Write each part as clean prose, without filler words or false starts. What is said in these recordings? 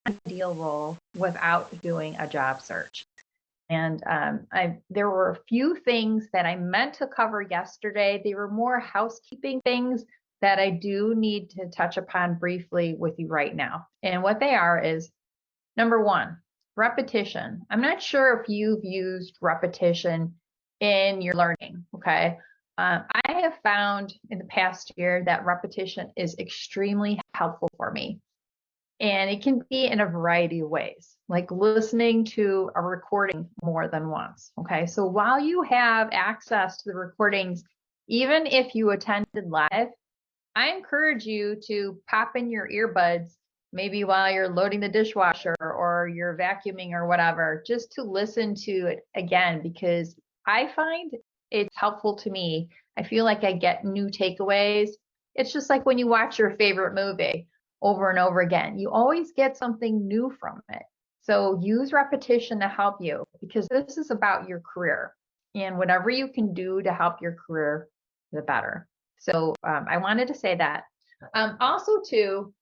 ideal role without doing a job search. And there were a few things that I meant to cover yesterday. They were more housekeeping things that I do need to touch upon briefly with you right now. And what they are is, number one, repetition. I'm not sure if you've used repetition in your learning, okay? I have found in the past year that repetition is extremely helpful for me. And it can be in a variety of ways, like listening to a recording more than once. Okay. So while you have access to the recordings, even if you attended live, I encourage you to pop in your earbuds, maybe while you're loading the dishwasher or you're vacuuming or whatever, just to listen to it again, because I find it's helpful to me. I feel like I get new takeaways. It's just like when you watch your favorite movie over and over again, you always get something new from it. So use repetition to help you, because this is about your career, and whatever you can do to help your career, the better. So I wanted to say that. Also too,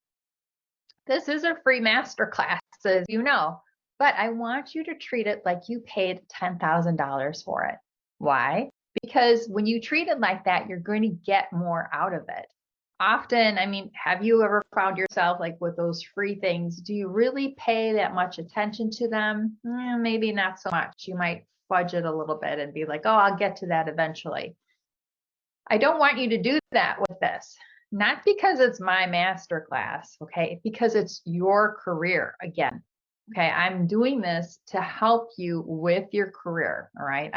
this is a free masterclass, as you know, but I want you to treat it like you paid $10,000 for it. Why? Because when you treat it like that, you're going to get more out of it. Often, I mean, have you ever found yourself like with those free things, do you really pay that much attention to them? Maybe not so much. You might fudge it a little bit and be like, oh, I'll get to that eventually. I don't want you to do that with this, not because it's my master class, okay? Because it's your career again. Okay, I'm doing this to help you with your career, all right?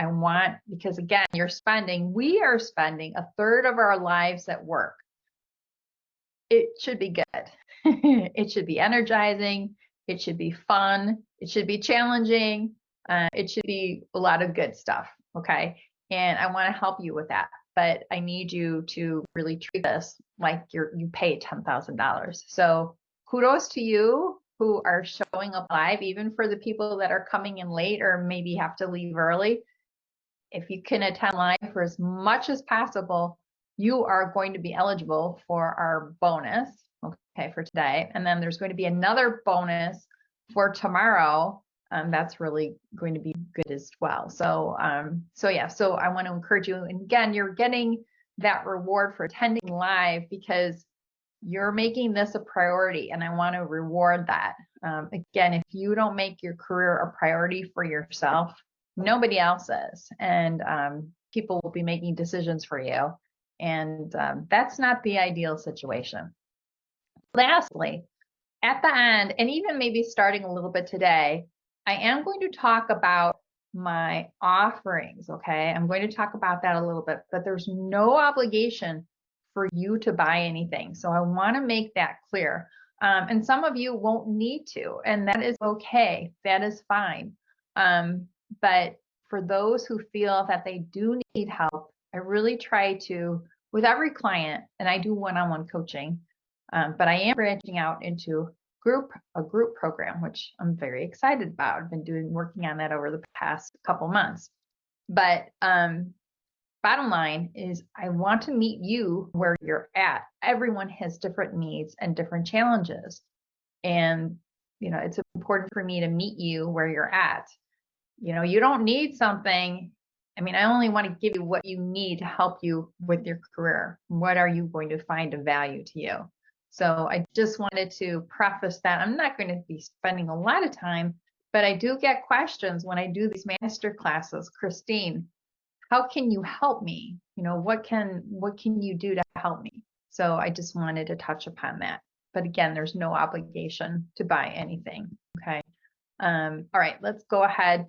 Because again, we are spending a third of our lives at work. It should be good. It should be energizing. It should be fun. It should be challenging. It should be a lot of good stuff, okay? And I want to help you with that, but I need you to really treat this like you pay $10,000. So kudos to you who are showing up live, even for the people that are coming in late or maybe have to leave early. If you can attend live for as much as possible, you are going to be eligible for our bonus, okay, for today. And then there's going to be another bonus for tomorrow. That's really going to be good as well. So I want to encourage you. And again, you're getting that reward for attending live because you're making this a priority, and I want to reward that. Again, if you don't make your career a priority for yourself, nobody else is, and people will be making decisions for you. And that's not the ideal situation. Lastly, at the end, and even maybe starting a little bit today, I am going to talk about my offerings, okay? I'm going to talk about that a little bit, but there's no obligation for you to buy anything. So I want to make that clear. And some of you won't need to, and that is okay. That is fine. But for those who feel that they do need help, I really try to, with every client, and I do one-on-one coaching, but I am branching out into a group program, which I'm very excited about. I've been working on that over the past couple months. But bottom line is I want to meet you where you're at. Everyone has different needs and different challenges. And, it's important for me to meet you where you're at. You don't need something. I mean, I only want to give you what you need to help you with your career. What are you going to find of value to you? So I just wanted to preface that. I'm not going to be spending a lot of time, but I do get questions when I do these master classes. Christine, how can you help me? What can you do to help me? So I just wanted to touch upon that. But again, there's no obligation to buy anything. Okay. All right, let's go ahead.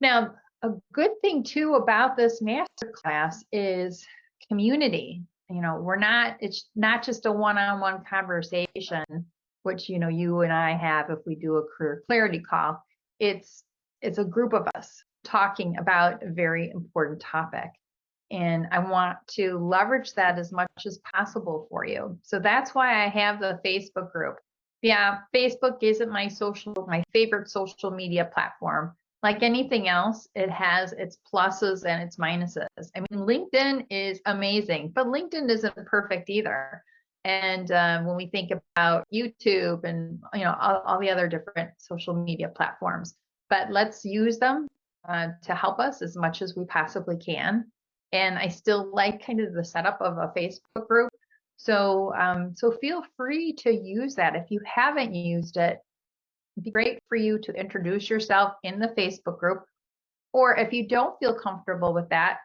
Now, a good thing too about this master class is community. It's not just a one-on-one conversation, which, you and I have if we do a career clarity call. It's a group of us talking about a very important topic. And I want to leverage that as much as possible for you. So that's why I have the Facebook group. Yeah, Facebook isn't my favorite social media platform. Like anything else, it has its pluses and its minuses. I mean, LinkedIn is amazing, but LinkedIn isn't perfect either. And when we think about YouTube and all the other different social media platforms, but let's use them to help us as much as we possibly can. And I still like kind of the setup of a Facebook group. So so feel free to use that. If you haven't used it, it'd be great for you to introduce yourself in the Facebook group. Or if you don't feel comfortable with that,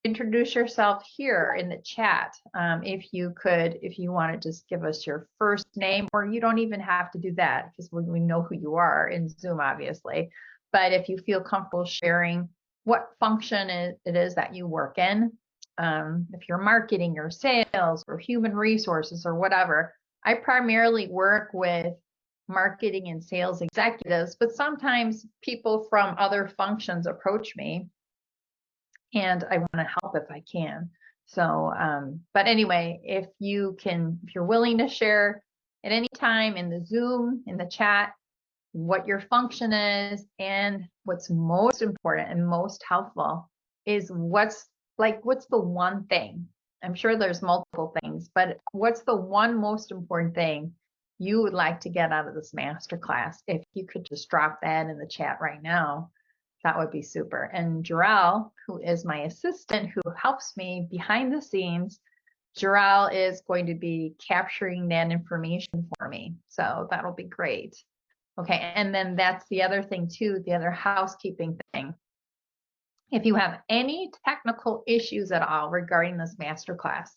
introduce yourself here in the chat. If you want to just give us your first name, or you don't even have to do that because we know who you are in Zoom, obviously. But if you feel comfortable sharing what function it is that you work in, if you're marketing or sales or human resources or whatever. I primarily work with marketing and sales executives, but sometimes people from other functions approach me and I want to help if I can. So, but anyway, if you're willing to share at any time in the Zoom, in the chat, what your function is, and what's most important and most helpful is what's the one thing. I'm sure there's multiple things, but what's the one most important thing you would like to get out of this masterclass? If you could just drop that in the chat right now, that would be super. And Jarrell, who is my assistant, who helps me behind the scenes, Jarrell is going to be capturing that information for me. So that'll be great. Okay, and then that's the other thing too, the other housekeeping thing. If you have any technical issues at all regarding this masterclass,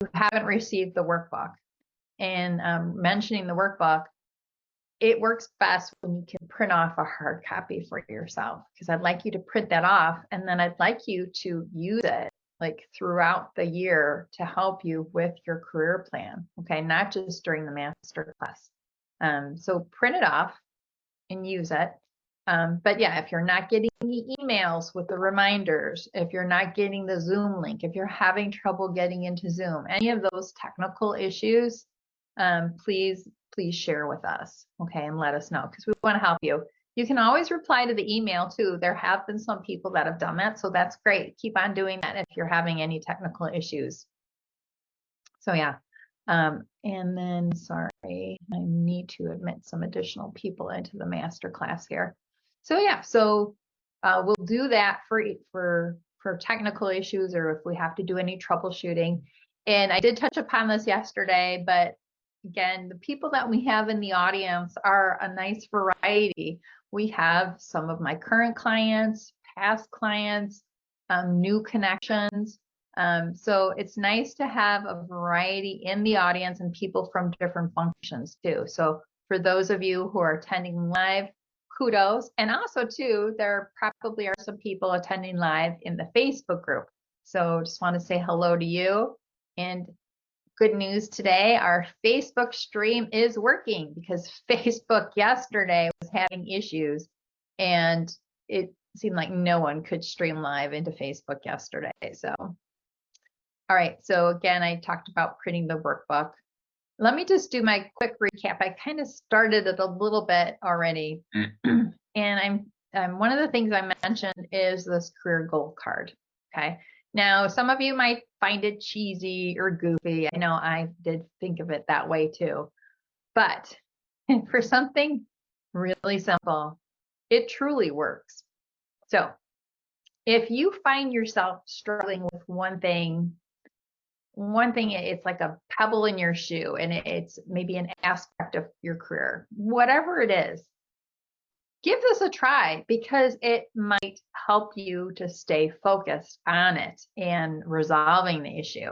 you haven't received the workbook, and mentioning the workbook, it works best when you can print off a hard copy for yourself, because I'd like you to print that off, and then I'd like you to use it like throughout the year to help you with your career plan, okay, not just during the master class. So print it off and use it. But yeah, if you're not getting the emails with the reminders, if you're not getting the Zoom link, if you're having trouble getting into Zoom, any of those technical issues, please share with us, okay, and let us know, because we want to help you. You can always reply to the email too. There have been some people that have done that, so that's great. Keep on doing that if you're having any technical issues. So yeah, and then sorry, I need to admit some additional people into the master class here. So yeah, so we'll do that for technical issues, or if we have to do any troubleshooting. And I did touch upon this yesterday, but again, the people that we have in the audience are a nice variety. We have some of my current clients, past clients, new connections. So it's nice to have a variety in the audience and people from different functions too. So for those of you who are attending live, kudos. And also too, there probably are some people attending live in the Facebook group. So just want to say hello to you. And good news today, our Facebook stream is working, because Facebook yesterday was having issues and it seemed like no one could stream live into Facebook yesterday. So, all right. So again, I talked about printing the workbook. Let me just do my quick recap. I kind of started it a little bit already. And one of the things I mentioned is this career goal card. Okay. Now, some of you might find it cheesy or goofy. I know I did think of it that way too. But for something really simple, it truly works. So if you find yourself struggling with one thing, it's like a pebble in your shoe, and it's maybe an aspect of your career, whatever it is, give this a try, because it might help you to stay focused on it and resolving the issue.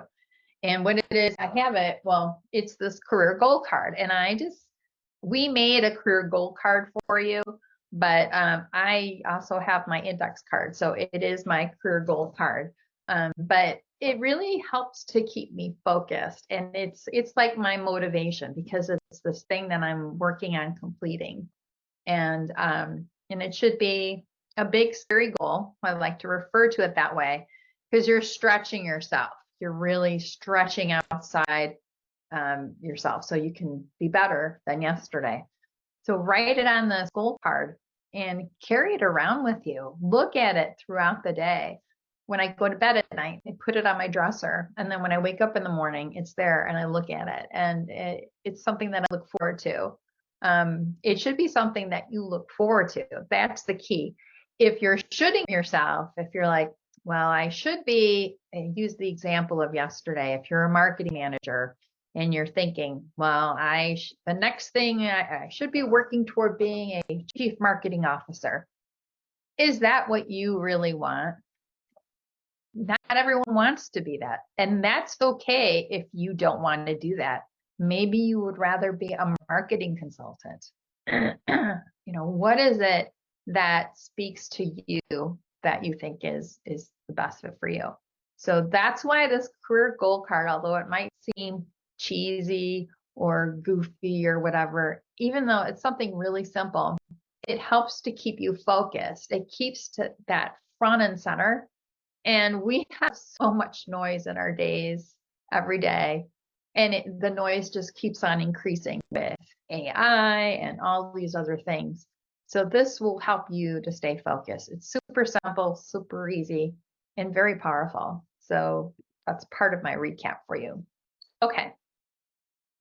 And what it is, I have it, well, it's this career goal card. And we made a career goal card for you, but I also have my index card. So it is my career goal card. But it really helps to keep me focused. And it's like my motivation, because it's this thing that I'm working on completing. And it should be a big, scary goal. I like to refer to it that way, because you're stretching yourself. You're really stretching outside yourself so you can be better than yesterday. So write it on the goal card and carry it around with you. Look at it throughout the day. when I go to bed at night, I put it on my dresser. And then when I wake up in the morning, it's there and I look at it. And it's something that I look forward to. It should be something that you look forward to. That's the key. If you're shooting yourself, if you're like, well, I should be, and use the example of yesterday, if you're a marketing manager and you're thinking, well, the next thing I should be working toward being a chief marketing officer. Is that what you really want? Not everyone wants to be that. And that's okay if you don't want to do that. Maybe you would rather be a marketing consultant. What is it that speaks to you that you think is the best fit for you? So that's why this career goal card, although it might seem cheesy or goofy or whatever, even though it's something really simple, it helps to keep you focused. It keeps that front and center. And we have so much noise in our days every day. And the noise just keeps on increasing with AI and all these other things. So this will help you to stay focused. It's super simple, super easy, and very powerful. So that's part of my recap for you. Okay.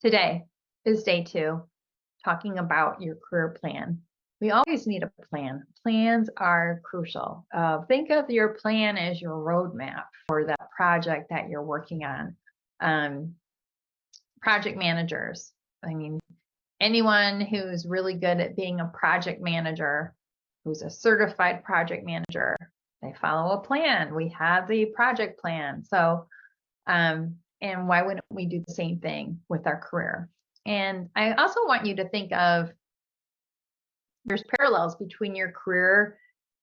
Today is day 2, talking about your career plan. We always need a plan. Plans are crucial. Think of your plan as your roadmap for that project that you're working on. Project managers, I mean, anyone who's really good at being a project manager, who's a certified project manager, they follow a plan. We have the project plan. So, and why wouldn't we do the same thing with our career? And I also want you to think of, there's parallels between your career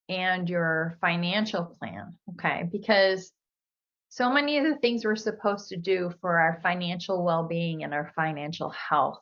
and your financial plan, okay? Because so many of the things we're supposed to do for our financial well-being and our financial health,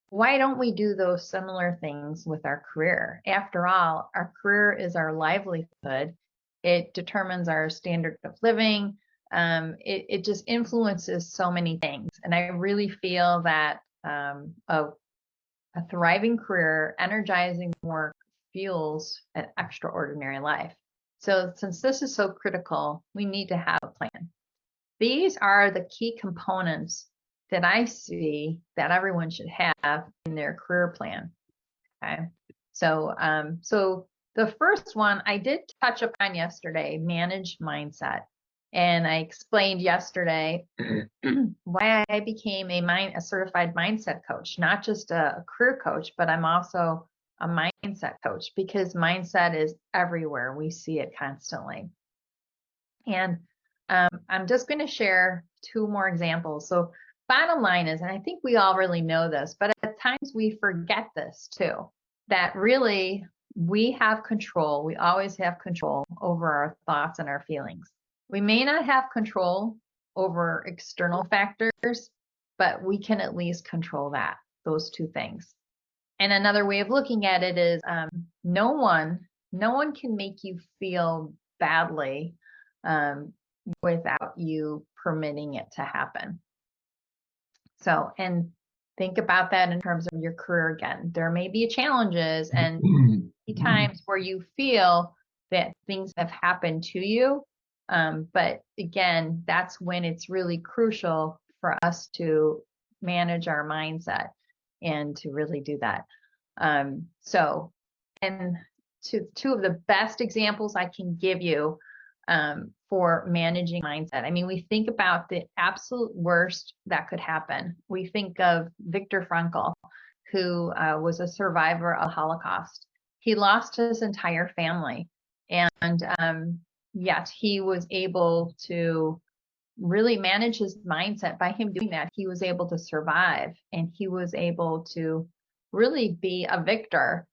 why don't we do those similar things with our career? After all, our career is our livelihood. It determines our standard of living. It just influences so many things. And I really feel that a thriving career, energizing work fuels an extraordinary life. So since this is so critical, we need to have a plan. These are the key components that I see that everyone should have in their career plan. Okay. So, so the first one I did touch upon yesterday, manage mindset. And I explained yesterday why I became a certified mindset coach, not just a career coach, but I'm also a mindset coach, because mindset is everywhere. We see it constantly. And I'm just going to share 2 more examples. So bottom line is, and I think we all really know this, but at times we forget this too, that really we have control. We always have control over our thoughts and our feelings. We may not have control over external factors, but we can at least control those 2 things. And another way of looking at it is no one can make you feel badly without you permitting it to happen. So, and think about that in terms of your career again. There may be challenges and times where you feel that things have happened to you. But again, that's when it's really crucial for us to manage our mindset and to really do that. So, and two of the best examples I can give you for managing mindset. I mean, we think about the absolute worst that could happen. We think of Viktor Frankl, who was a survivor of Holocaust. He lost his entire family, and yet he was able to really manage his mindset. By him doing that, he was able to survive, and he was able to really be a victor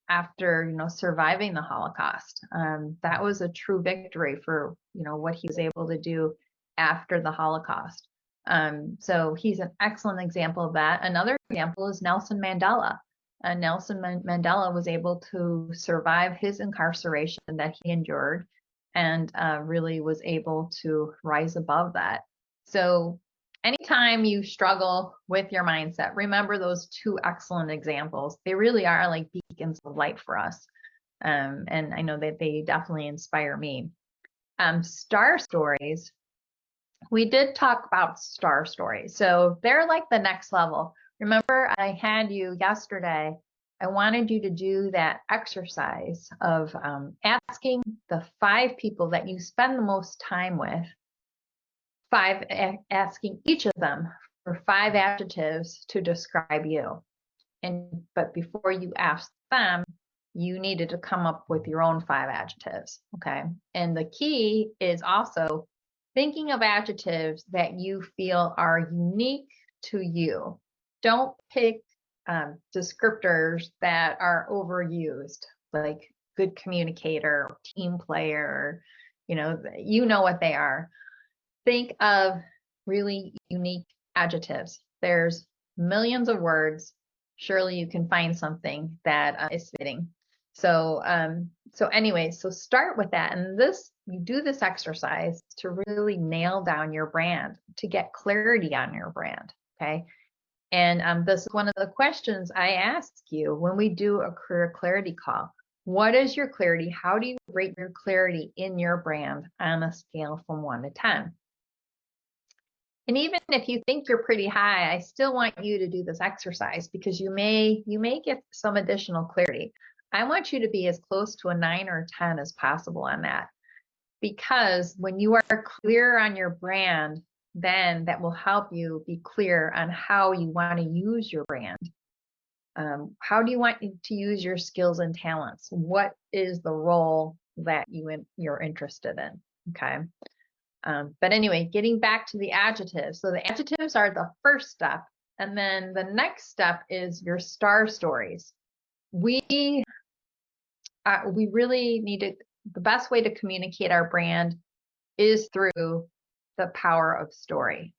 after surviving the Holocaust. That was a true victory for what he was able to do after the Holocaust. So he's an excellent example of that. Another example is Nelson Mandela. Nelson Mandela was able to survive his incarceration that he endured, and really was able to rise above that. So anytime you struggle with your mindset, remember those 2 excellent examples. They really are like beacons of light for us. And I know that they definitely inspire me. Star stories, we did talk about star stories. So they're like the next level. Remember, I had you yesterday, I wanted you to do that exercise of asking the 5 people that you spend the most time with, asking each of them for 5 adjectives to describe you. But before you ask them, you needed to come up with your own 5 adjectives. Okay. And the key is also thinking of adjectives that you feel are unique to you. Don't pick descriptors that are overused, like good communicator, team player, you know what they are. Think of really unique adjectives. There's millions of words. Surely you can find something that is fitting. So anyway, so start with that. And you do this exercise to really nail down your brand, to get clarity on your brand. Okay. And this is one of the questions I ask you when we do a career clarity call. What is your clarity? How do you rate your clarity in your brand on a scale from 1 to 10? And even if you think you're pretty high, I still want you to do this exercise because you may get some additional clarity. I want you to be as close to a 9 or 10 as possible on that. Because when you are clear on your brand, then that will help you be clear on how you want to use your brand. How do you want to use your skills and talents? What is the role that you're interested in? Okay. But anyway, getting back to the adjectives. So the adjectives are the first step. And then the next step is your star stories. We really need to, the best way to communicate our brand is through the power of story.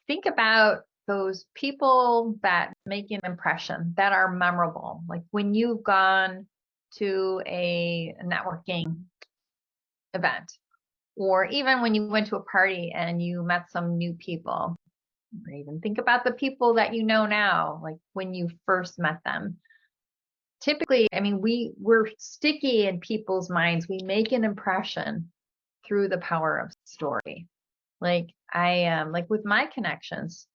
Think about those people that make an impression, that are memorable. Like when you've gone to a networking event, or even when you went to a party and you met some new people, or even think about the people that you know now, like when you first met them. Typically, I mean, we're sticky in people's minds. We make an impression through the power of story. Like like with my connections,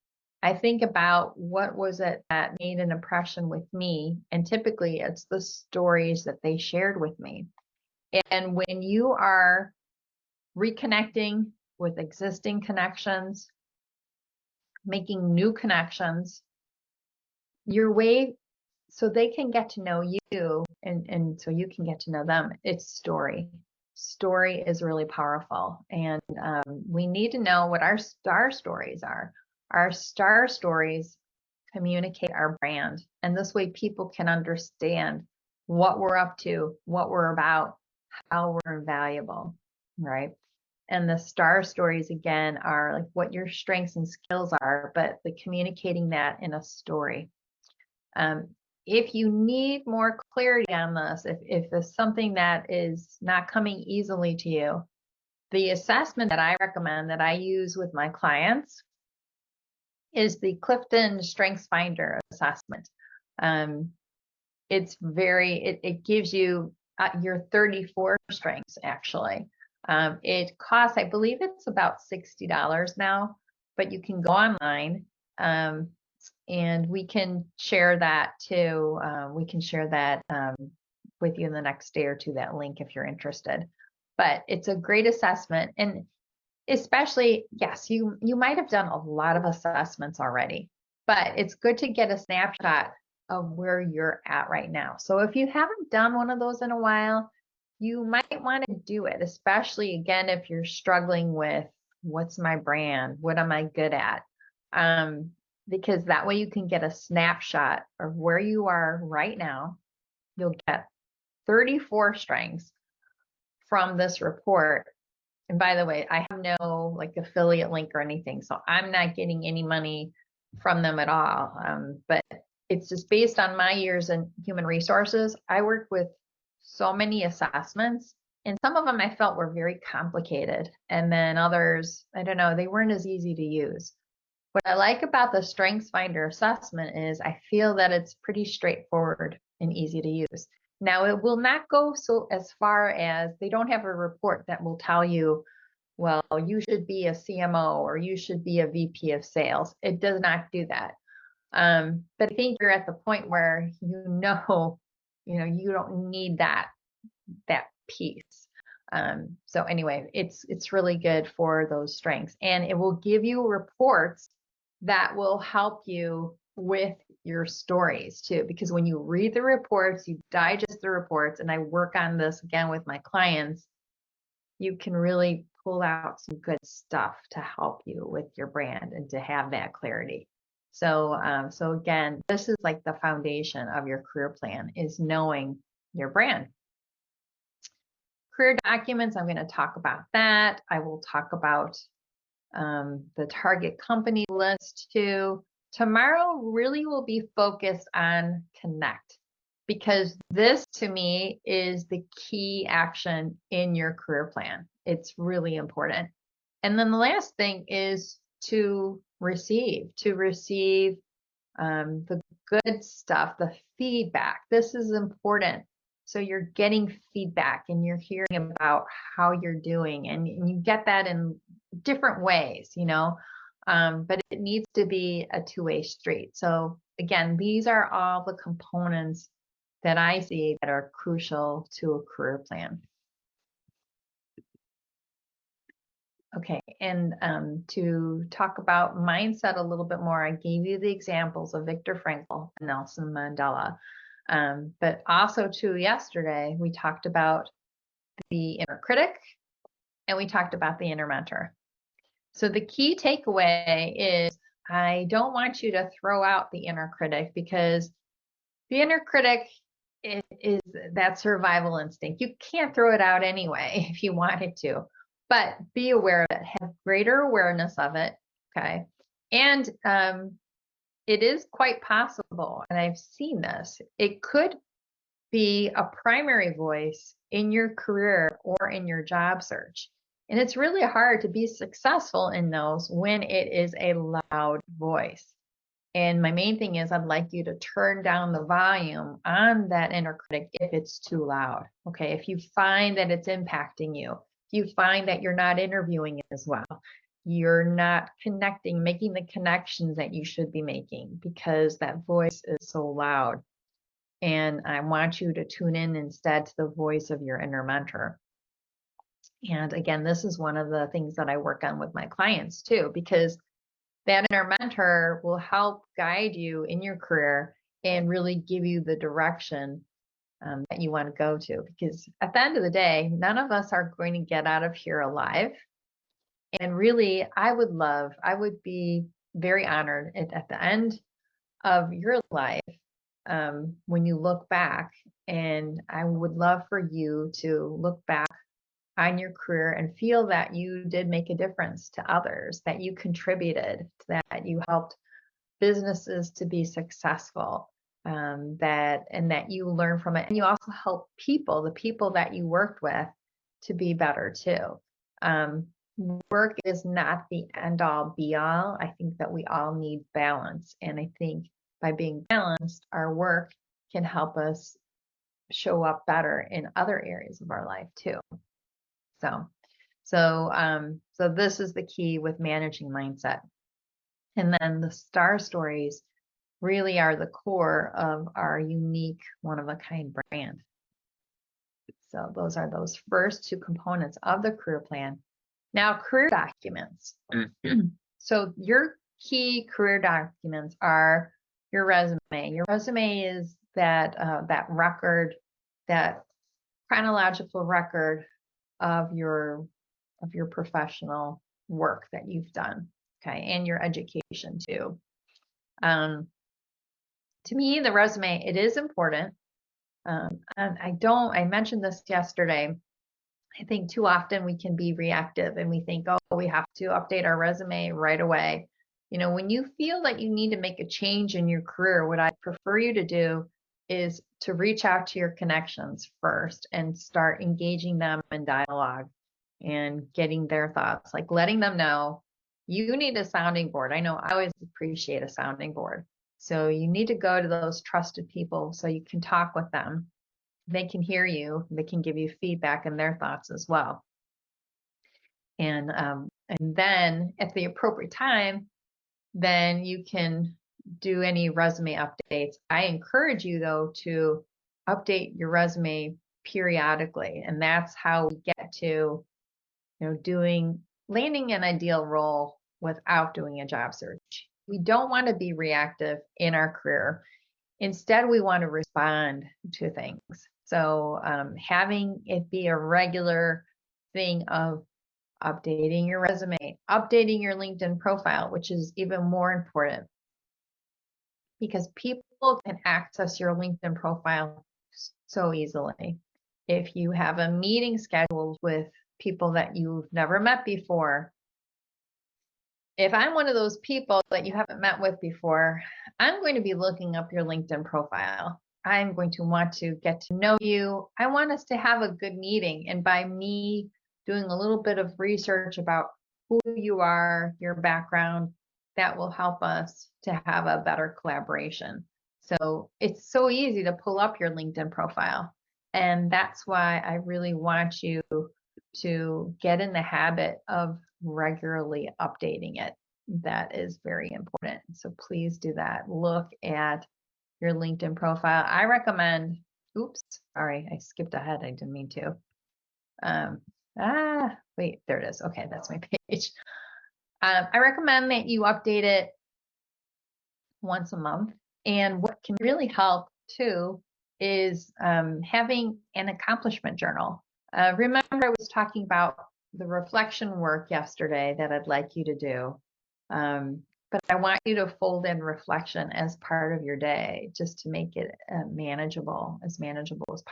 I think about what was it that made an impression with me, and typically it's the stories that they shared with me. And when you are reconnecting with existing connections, making new connections, your way so they can get to know you and so you can get to know them, it's story. Story is really powerful. And we need to know what our star stories are. Our star stories communicate our brand. And this way people can understand what we're up to, what we're about, how we're valuable, right? And the star stories, again, are like what your strengths and skills are, but the communicating that in a story. If you need more clarity on this, if it's something that is not coming easily to you, the assessment that I recommend that I use with my clients is the Clifton Strengths Finder assessment. It gives you your 34 strengths, actually. It costs, I believe it's about $60 now, but you can go online. And we can share that too. We can share that with you in the next day or two, that link if you're interested. But it's a great assessment. And especially, yes, you might have done a lot of assessments already, but it's good to get a snapshot of where you're at right now. So if you haven't done one of those in a while, you might want to do it, especially again, if you're struggling with what's my brand? What am I good at? Because that way you can get a snapshot of where you are right now. You'll get 34 strengths from this report. And by the way, I have no like affiliate link or anything, so I'm not getting any money from them at all. But it's just based on my years in human resources. I worked with so many assessments, and some of them I felt were very complicated. And then others, I don't know, they weren't as easy to use. What I like about the Strengths Finder assessment is I feel that it's pretty straightforward and easy to use. Now, it will not go so as far as they don't have a report that will tell you, well, you should be a CMO or you should be a VP of sales. It does not do that. But I think you're at the point where you don't need that piece. So anyway, it's really good for those strengths, and it will give you reports that will help you with your stories too, because when you read the reports, you digest the reports, and I work on this again with my clients, you can really pull out some good stuff to help you with your brand and to have that clarity. So, so again, this is like the foundation of your career plan, is knowing your brand. Career documents, I'm going to talk about that. I will talk about the target company list too. Tomorrow really will be focused on connect, because this to me is the key action in your career plan. It's really important. And then the last thing is to receive the good stuff, the feedback. This is important. So you're getting feedback and you're hearing about how you're doing, and you get that in different ways, but it needs to be a two-way street. So again, these are all the components that I see that are crucial to a career plan. Okay, and to talk about mindset a little bit more, I gave you the examples of Viktor Frankl and Nelson Mandela. But also too, yesterday, we talked about the inner critic and we talked about the inner mentor. So the key takeaway is, I don't want you to throw out the inner critic, because the inner critic is that survival instinct. You can't throw it out anyway if you wanted to, but be aware of it, have greater awareness of it, okay? And it is quite possible, and I've seen this, it could be a primary voice in your career or in your job search. And it's really hard to be successful in those when it is a loud voice. And my main thing is, I'd like you to turn down the volume on that inner critic if it's too loud. Okay, if you find that it's impacting you, if you find that you're not interviewing as well, you're not connecting, making the connections that you should be making because that voice is so loud. And I want you to tune in instead to the voice of your inner mentor. And again, this is one of the things that I work on with my clients too, because that inner mentor will help guide you in your career and really give you the direction that you want to go to. Because at the end of the day, none of us are going to get out of here alive. And really, I would be very honored at the end of your life, when you look back, and I would love for you to look back on your career and feel that you did make a difference to others, that you contributed, that you helped businesses to be successful, that you learn from it. And you also help people, the people that you worked with, to be better too. Work is not the end all be all. I think that we all need balance. And I think by being balanced, our work can help us show up better in other areas of our life too. So this is the key with managing mindset. And then the star stories really are the core of our unique, one-of-a-kind brand. So those are those first two components of the career plan. Now, career documents. So your key career documents are your resume. Your resume is that record, that chronological record of your professional work that you've done, okay, and your education too. To me, the resume, it is important. And I mentioned this yesterday. I think too often we can be reactive and we think, oh, we have to update our resume right away. When you feel that you need to make a change in your career, what I prefer you to do is to reach out to your connections first and start engaging them in dialogue and getting their thoughts, like letting them know you need a sounding board. I know I always appreciate a sounding board. So you need to go to those trusted people so you can talk with them they can hear you, they can give you feedback and their thoughts as well. And then at the appropriate time, then you can do any resume updates. I encourage you though to update your resume periodically, and that's how we get to, landing an ideal role without doing a job search. We don't want to be reactive in our career. Instead, we want to respond to things. So having it be a regular thing of updating your resume, updating your LinkedIn profile, which is even more important because people can access your LinkedIn profile so easily. If you have a meeting scheduled with people that you've never met before, if I'm one of those people that you haven't met with before, I'm going to be looking up your LinkedIn profile. I'm going to want to get to know you. I want us to have a good meeting. And by me doing a little bit of research about who you are, your background, that will help us to have a better collaboration. So it's so easy to pull up your LinkedIn profile. And that's why I really want you to get in the habit of regularly updating it. That is very important. So please do that. Look at your LinkedIn profile. I recommend, oops, sorry, I skipped ahead. I didn't mean to. Wait, there it is. Okay, that's my page. I recommend that you update it once a month. And what can really help too is having an accomplishment journal. Remember, I was talking about the reflection work yesterday that I'd like you to do. But I want you to fold in reflection as part of your day just to make it manageable as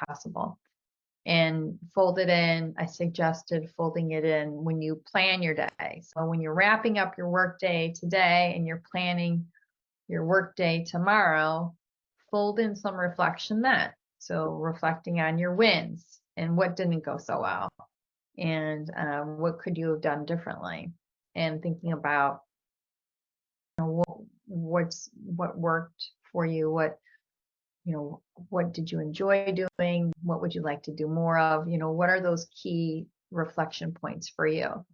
possible. And fold it in. I suggested folding it in when you plan your day. So when you're wrapping up your work day today and you're planning your work day tomorrow, fold in some reflection then. So reflecting on your wins and what didn't go so well and what could you have done differently, and thinking about what worked for you, what did you enjoy doing, what would you like to do more of, what are those key reflection points for you.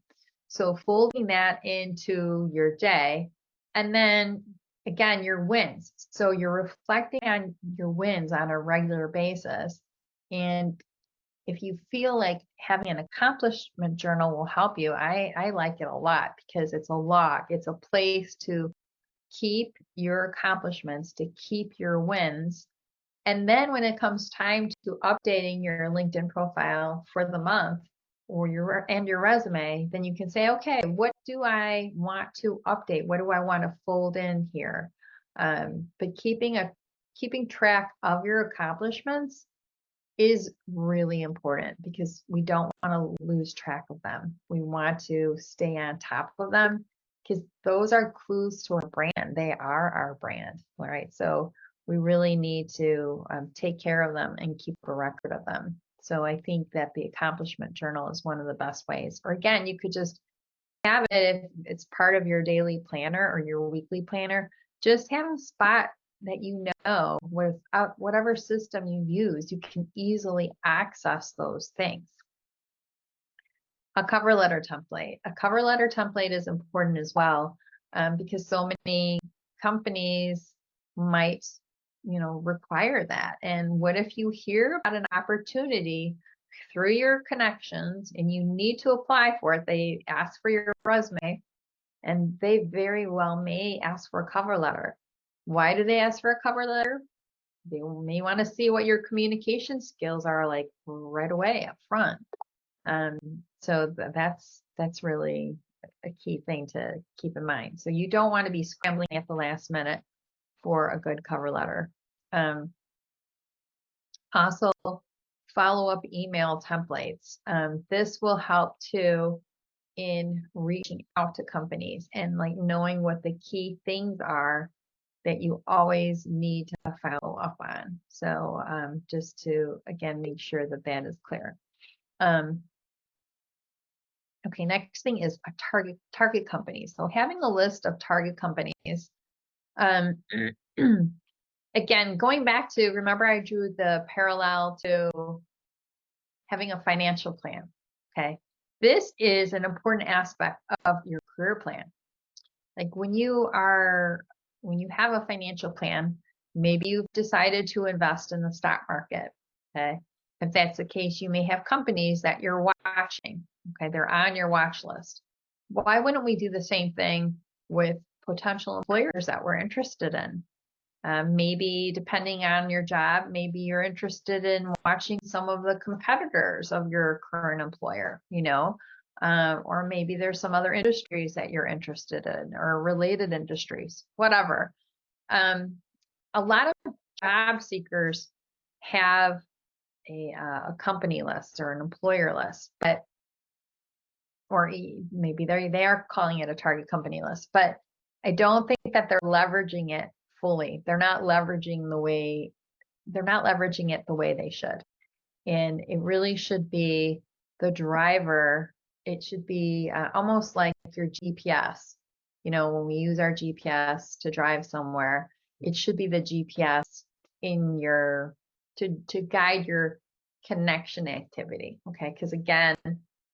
So folding that into your day, and then again, your wins. So you're reflecting on your wins on a regular basis. And if you feel like having an accomplishment journal will help you, I like it a lot because it's a log. It's a place to keep your accomplishments, to keep your wins. And then when it comes time to updating your LinkedIn profile for the month or your resume, then you can say, okay, what do I want to update? What do I want to fold in here? But keeping track of your accomplishments is really important because we don't want to lose track of them. We want to stay on top of them because those are clues to our brand. They are our brand, right? So we really need to take care of them and keep a record of them. So I think that the accomplishment journal is one of the best ways. Or again, you could just have it if it's part of your daily planner or your weekly planner. Just have a spot that without whatever system you use, you can easily access those things. A cover letter template. A cover letter template is important as well because so many companies might, require that. And what if you hear about an opportunity through your connections and you need to apply for it? They ask for your resume and they very well may ask for a cover letter. Why do they ask for a cover letter? They may want to see what your communication skills are like right away up front. So that's really a key thing to keep in mind. So you don't want to be scrambling at the last minute for a good cover letter. Also, follow-up email templates. This will help too in reaching out to companies and like knowing what the key things are that you always need to follow up on. So just to, again, make sure that that is clear. Okay, next thing is a target companies. So having a list of target companies, again, going back to, remember I drew the parallel to having a financial plan. Okay. This is an important aspect of your career plan. Like when you have a financial plan, maybe you've decided to invest in the stock market. Okay. If that's the case, you may have companies that you're watching. Okay. They're on your watch list. Why wouldn't we do the same thing with potential employers that we're interested in? Maybe depending on your job, maybe you're interested in watching some of the competitors of your current employer, or maybe there's some other industries that you're interested in or related industries, whatever. A lot of job seekers have a company list or an employer list, or maybe they are calling it a target company list, but I don't think that they're leveraging it fully. They're not leveraging it the way they should. And it really should be the driver. It should be almost like your GPS. When we use our GPS to drive somewhere, it should be the GPS to guide your connection activity. Okay. Because again,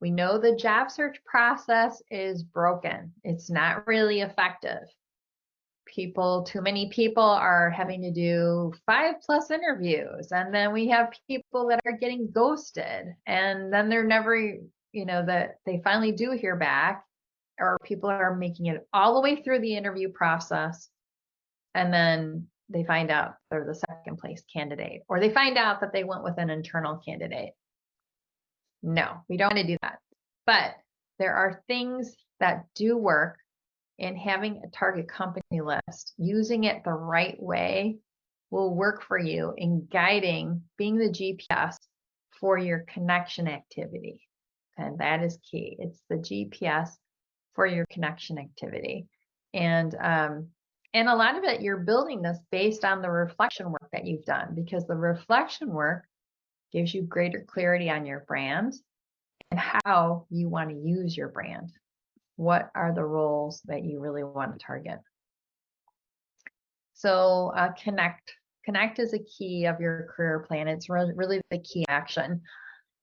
we know the job search process is broken. It's not really effective. Too many people are having to do 5+ interviews, and then we have people that are getting ghosted, and then they're never, that they finally do hear back, or people are making it all the way through the interview process, and then they find out they're the second place candidate, or they find out that they went with an internal candidate. No, we don't want to do that. But there are things that do work. And having a target company list, using it the right way, will work for you in being the GPS for your connection activity. And that is key. It's the GPS for your connection activity. And a lot of it, you're building this based on the reflection work that you've done, because the reflection work gives you greater clarity on your brand and how you want to use your brand. What are the roles that you really want to target? So connect is a key of your career plan. It's really the key action.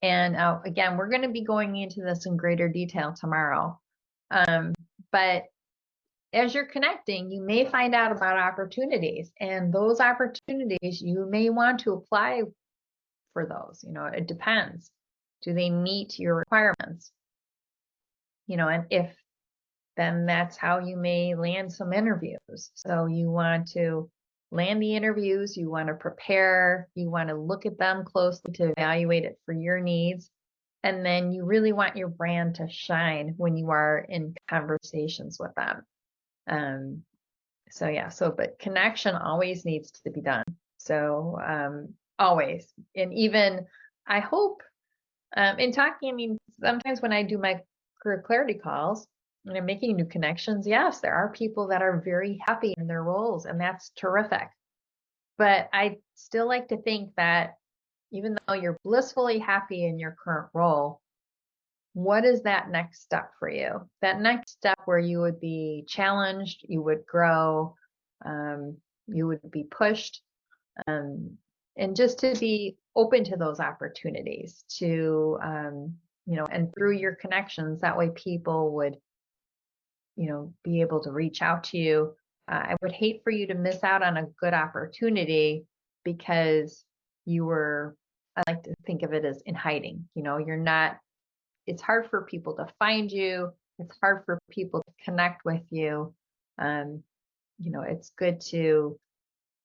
And again, we're going to be going into this in greater detail tomorrow. But as you're connecting, you may find out about opportunities, and those opportunities, you may want to apply for those. It depends. Do they meet your requirements? And if, then that's how you may land some interviews. So you want to land the interviews, you want to prepare, you want to look at them closely to evaluate it for your needs. And then you really want your brand to shine when you are in conversations with them. But connection always needs to be done. So always. And even, I hope, in talking, sometimes when I do my career clarity calls, and I'm making new connections, yes, there are people that are very happy in their roles, and that's terrific. But I still like to think that even though you're blissfully happy in your current role, what is that next step for you? That next step where you would be challenged, you would grow, you would be pushed, and just to be open to those opportunities to, and through your connections, that way people would be able to reach out to you. I would hate for you to miss out on a good opportunity because I like to think of it as in hiding. It's hard for people to find you. It's hard for people to connect with you. It's good to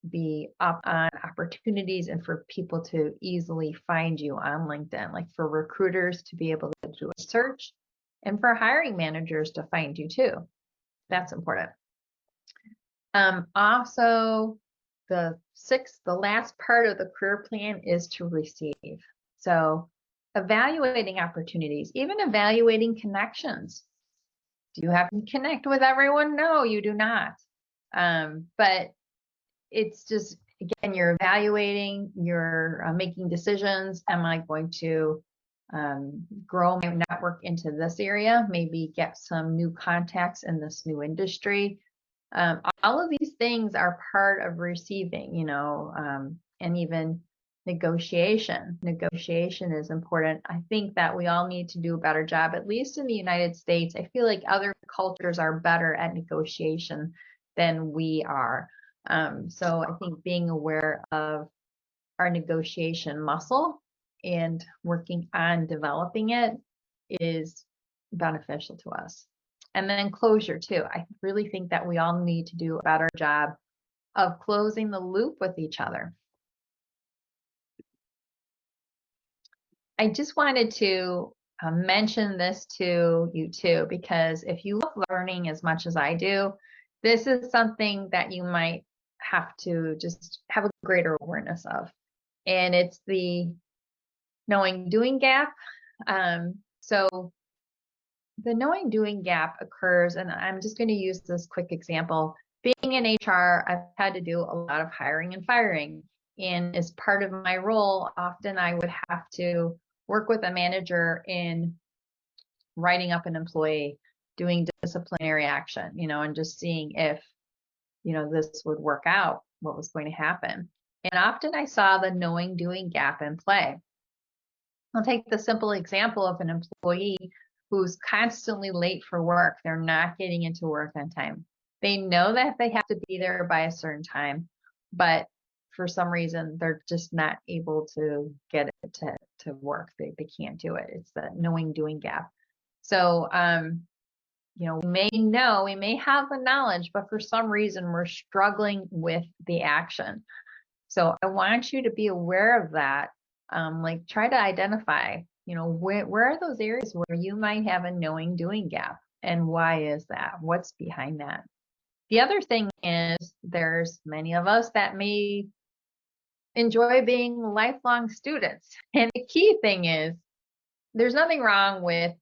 be up on opportunities and for people to easily find you on LinkedIn, like for recruiters to be able to do a search, and for hiring managers to find you too. That's important. Also, the last part of the career plan is to receive. So evaluating opportunities, even evaluating connections. Do you have to connect with everyone? No, you do not. But it's just, again, you're evaluating, you're making decisions. Am I going to grow my network into this area, maybe get some new contacts in this new industry? All of these things are part of receiving, and even negotiation. Negotiation is important. I think that we all need to do a better job, at least in the United States. I feel like other cultures are better at negotiation than we are. So I think being aware of our negotiation muscle and working on developing it is beneficial to us. And then closure too. I really think that we all need to do a better job of closing the loop with each other. I just wanted to mention this to you too, because if you love learning as much as I do, this is something that you might have to just have a greater awareness of. And it's the knowing doing gap. So the knowing doing gap occurs, and I'm just going to use this quick example. Being in HR, I've had to do a lot of hiring and firing. And as part of my role, often I would have to work with a manager in writing up an employee, doing disciplinary action, and just seeing if, this would work out, what was going to happen. And often I saw the knowing doing gap in play. I'll take the simple example of an employee who's constantly late for work. They're not getting into work on time. They know that they have to be there by a certain time, but for some reason, they're just not able to get it to work. They can't do it. It's the knowing doing gap. So, we may have the knowledge, but for some reason, we're struggling with the action. So I want you to be aware of that. Try to identify, where are those areas where you might have a knowing doing gap, and why is that? What's behind that? The other thing is there's many of us that may enjoy being lifelong students. And the key thing is there's nothing wrong with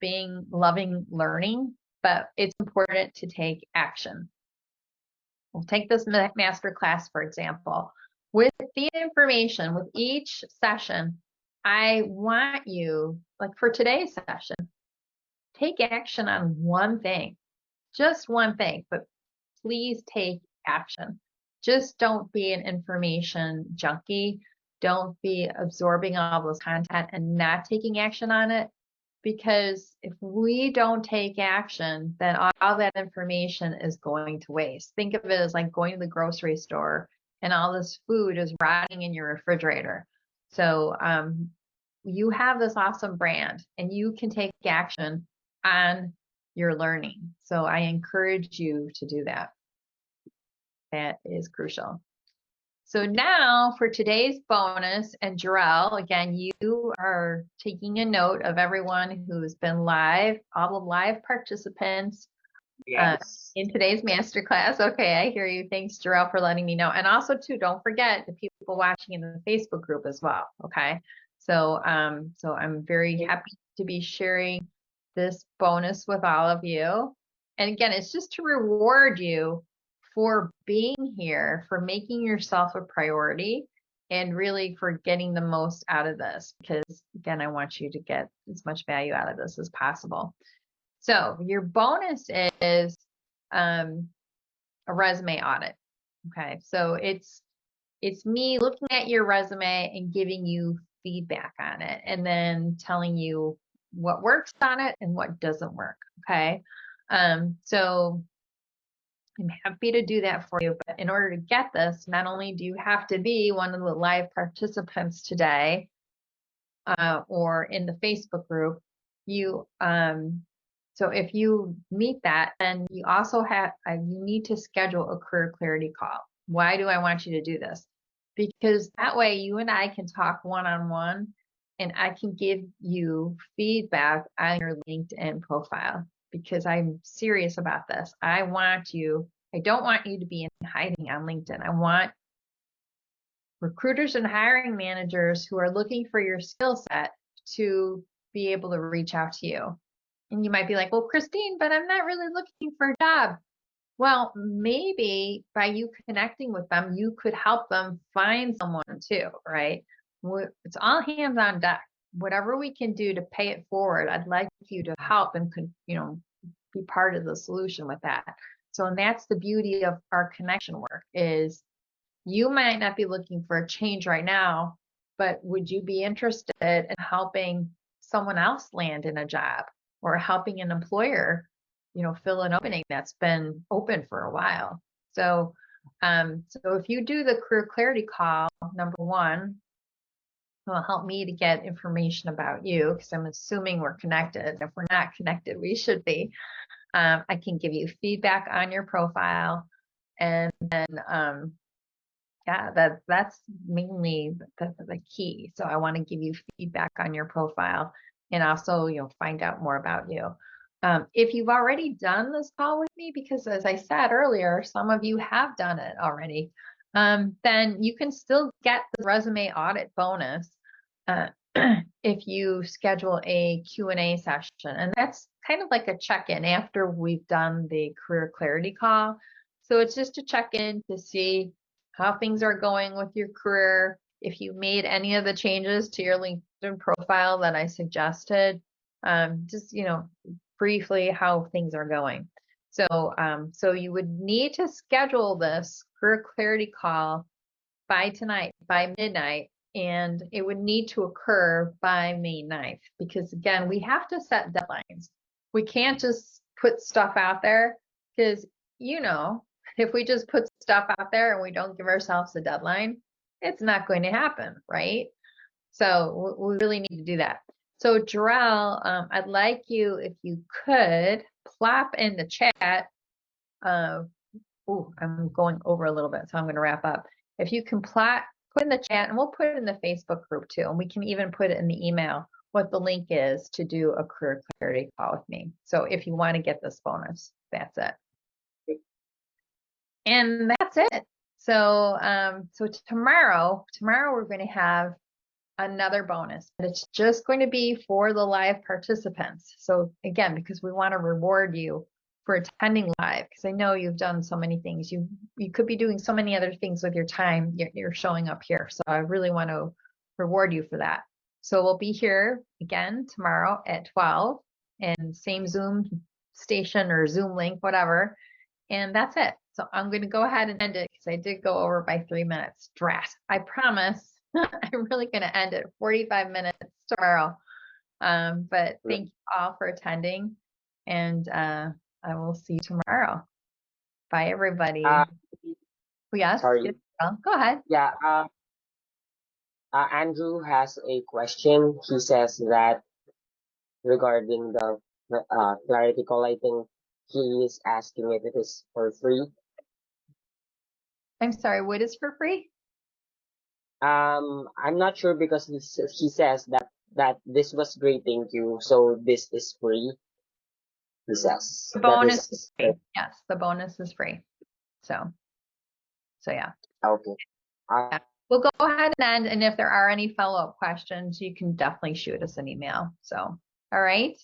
loving learning, but it's important to take action. We'll take this master class, for example. With the information, with each session, I want you, like for today's session, take action on one thing, just one thing, but please take action. Just don't be an information junkie. Don't be absorbing all this content and not taking action on it. Because if we don't take action, then all that information is going to waste. Think of it as like going to the grocery store and all this food is rotting in your refrigerator. So you have this awesome brand and you can take action on your learning. So I encourage you to do that. That is crucial. So now for today's bonus, and Jarrell, again, you are taking a note of everyone who's been live, all the live participants in today's masterclass. Okay, I hear you. Thanks, Jarrell, for letting me know. And also, too, don't forget the people watching in the Facebook group as well. Okay, so I'm very happy to be sharing this bonus with all of you. And again, it's just to reward you for being here, for making yourself a priority, and really for getting the most out of this. Because again, I want you to get as much value out of this as possible. So your bonus is a resume audit. Okay, so it's me looking at your resume and giving you feedback on it, and then telling you what works on it and what doesn't work. Okay, so I'm happy to do that for you. But in order to get this, not only do you have to be one of the live participants today or in the Facebook group, so if you meet that, then you also you need to schedule a career clarity call. Why do I want you to do this? Because that way you and I can talk one-on-one and I can give you feedback on your LinkedIn profile. Because I'm serious about this. I don't want you to be in hiding on LinkedIn. I want recruiters and hiring managers who are looking for your skill set to be able to reach out to you. And you might be like, well, Christine, but I'm not really looking for a job. Well, maybe by you connecting with them, you could help them find someone too, right? It's all hands on deck. Whatever we can do to pay it forward, I'd like you to help and could, be part of the solution with that. So, and that's the beauty of our connection work is you might not be looking for a change right now, but would you be interested in helping someone else land in a job or helping an employer, fill an opening that's been open for a while? So, so if you do the career clarity call, number one, it will help me to get information about you because I'm assuming we're connected. If we're not connected, we should be. I can give you feedback on your profile, and then yeah, that's mainly the key. So I want to give you feedback on your profile and also, find out more about you. If you've already done this call with me, because as I said earlier, some of you have done it already, then you can still get the resume audit bonus if you schedule a Q&A session. And that's kind of like a check-in after we've done the career clarity call. So it's just to check in to see how things are going with your career. If you made any of the changes to your LinkedIn profile that I suggested, just, briefly how things are going. So, so you would need to schedule this career clarity call by tonight, by midnight, and it would need to occur by May 9th, because again, we have to set deadlines. We can't just put stuff out there because, if we just put stuff out there and we don't give ourselves a deadline, it's not going to happen, right? So we really need to do that. So Jarrell, I'd like you, if you could, plop in the chat. I'm going over a little bit, so I'm going to wrap up. If you can put in the chat, and we'll put it in the Facebook group too, and we can even put it in the email, what the link is to do a career clarity call with me. So if you want to get this bonus, that's it. And that's it. So, so tomorrow we're going to have another bonus, and it's just going to be for the live participants. So again, because we want to reward you for attending live, because I know you've done so many things. You could be doing so many other things with your time. You're showing up here. So I really want to reward you for that. So we'll be here again tomorrow at 12 and same Zoom station or Zoom link, whatever. And that's it. So I'm going to go ahead and end it because I did go over by 3 minutes. Drat. I promise I'm really going to end it 45 minutes tomorrow. But thank you all for attending, and I will see you tomorrow. Bye, everybody. Yes. Sorry. Go ahead. Yeah. Andrew has a question. He says that regarding the clarity call, I think he is asking if it is for free. I'm sorry, what is for free? I'm not sure because he says that this was great, thank you. So this is free. He says the bonus is free. Yes, the bonus is free. So yeah. Okay. Yeah. We'll go ahead and end, and if there are any follow-up questions, you can definitely shoot us an email. So, all right.